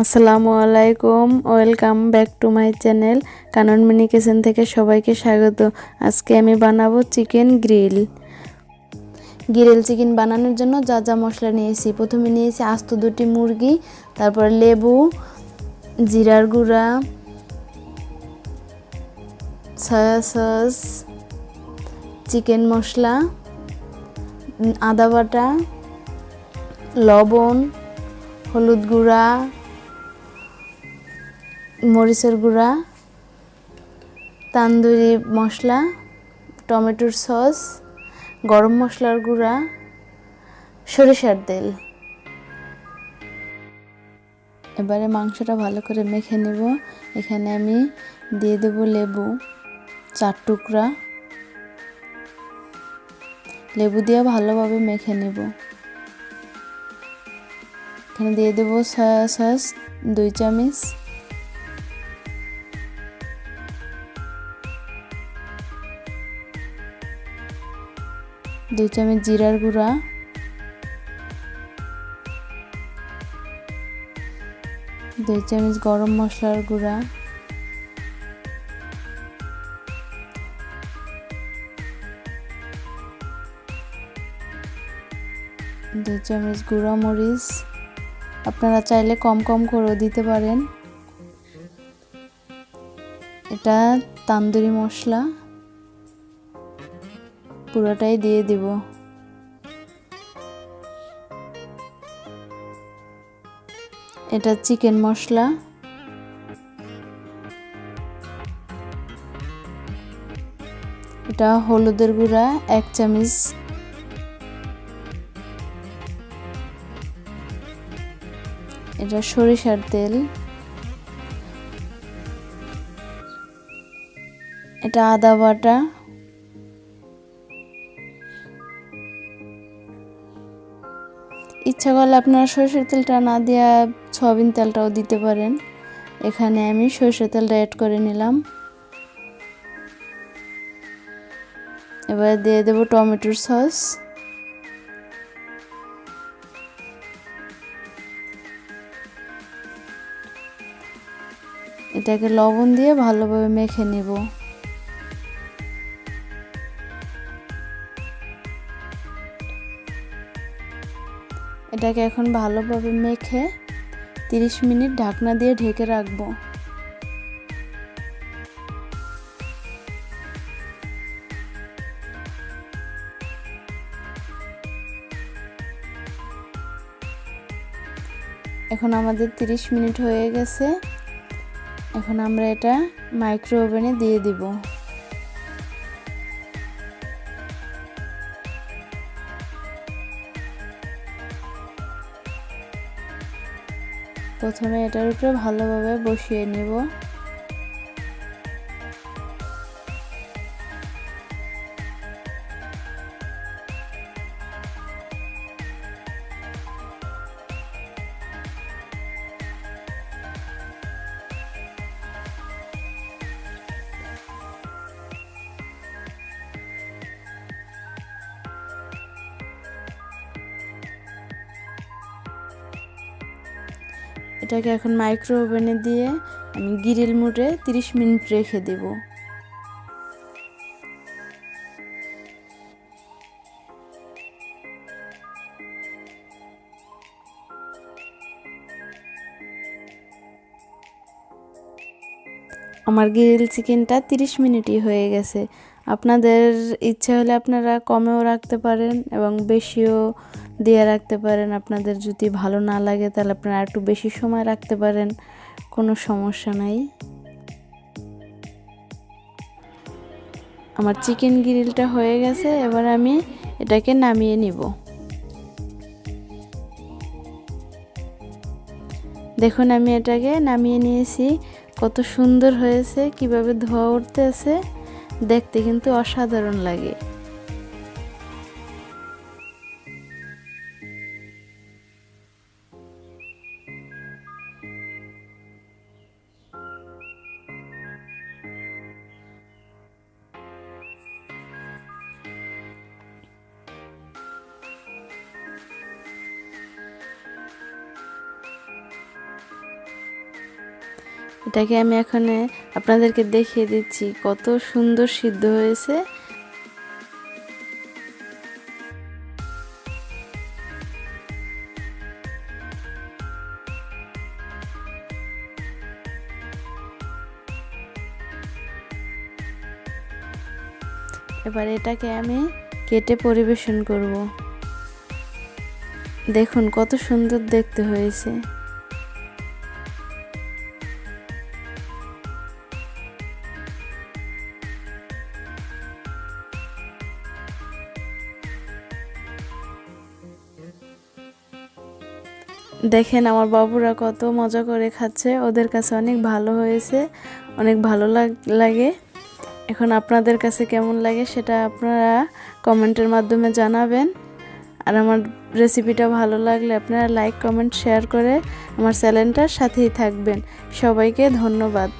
আসসালামু আলাইকুম, welcome back to my channel Kanan mini kitchen থেকে সবাইকে স্বাগত। আজকে আমি বানাবো চিকেন গ্রিল চিকেন বানানোর জন্য যা যা মশলা নিয়েছি, প্রথমে নিয়েছি আস্ত 2টি মুরগি, তারপর লেবু, জিরার গুঁড়া, সয়া সস, চিকেন মশলা, আদা বাটা, লবণ, হলুদ গুঁড়া, মরিচের গুঁড়া, তান্দুরি মশলা, টমেটোর সস, গরম মশলার গুঁড়া, সরিষার তেল। এবারে মাংসটা ভালো করে মেখে নেব। এখানে আমি দিয়ে দেব লেবু 4 টুকরা, লেবু দিয়ে ভালোভাবে মেখে নেব। এখানে দিয়ে দেব সয়া সস 2 চামচ, দুই চামচ জিরার গুঁড়া, 2 চামচ গরম মশলার গুঁড়া, 2 চামচ গুঁড়া মরিচ, আপনারা চাইলে কম কম করেও দিতে পারেন। এটা তান্দুরি মশলা পুরোটাই দিয়ে দিব। এটা চিকেন মশলা, এটা হলুদের গুঁড়া 1 চামচ, এটা সরিষার তেল, এটা আদা বাটা, ইচ্ছা করলে আপনারা সরিষার তেলটা না দিয়ে সয়াবিন তেলটাও দিতে পারেন। এখানে আমি সরিষার তেলটা অ্যাড করে নিলাম। এবার দিয়ে দেব টমেটোর সস, এটাকে লবণ দিয়ে ভালোভাবে মেখে নেব। এটাকে এখন ভালোভাবে মেখে 30 মিনিট ঢাকনা দিয়ে ঢেকে রাখবো। এখন আমাদের 30 মিনিট হয়ে গেছে। এখন আমরা এটা মাইক্রো ওভেনে দিয়ে দিব। প্রথমে এটার উপরে ভালোভাবে বসিয়ে নেব। এটাকে এখন মাইক্রো ওভেনে দিয়ে আমি গ্রিল মোডে 30 মিনিট রেখে দেব। আমার গ্রিল চিকেনটা 30 মিনিটই হয়ে গেছে। আপনাদের ইচ্ছা হলে আপনারা কমেও রাখতে পারেন এবং বেশিও দিয়ে রাখতে পারেন। আপনাদের যদি ভালো না লাগে তাহলে আপনারা একটু বেশি সময় রাখতে পারেন, কোনো সমস্যা নাই। আমার চিকেন গ্রিলটা হয়ে গেছে, এবার আমি এটাকে নামিয়ে নিব। দেখুন আমি এটাকে নামিয়ে নিয়েছি, কত সুন্দর হয়েছে, কিভাবে ধোয়া উঠতেছে, দেখতে কিন্তু অসাধারণ লাগে। এটাকে আমি এখন আপনাদেরকে দেখিয়ে দিচ্ছি কত সুন্দর সিদ্ধ হয়েছে। এবার এটাকে আমি কেটে পরিবেশন করব। দেখুন কত সুন্দর দেখতে হয়েছে। দেখেন আমার বাবুরা কত মজা করে খাচ্ছে, ওদের কাছে অনেক ভালো হয়েছে, অনেক ভালো লাগে। এখন আপনাদের কাছে কেমন লাগে সেটা আপনারা কমেন্টের মাধ্যমে জানাবেন। আর আমার রেসিপিটা ভালো লাগলে আপনারা লাইক কমেন্ট শেয়ার করে আমার চ্যানেলটার সাথেই থাকবেন। সবাইকে ধন্যবাদ।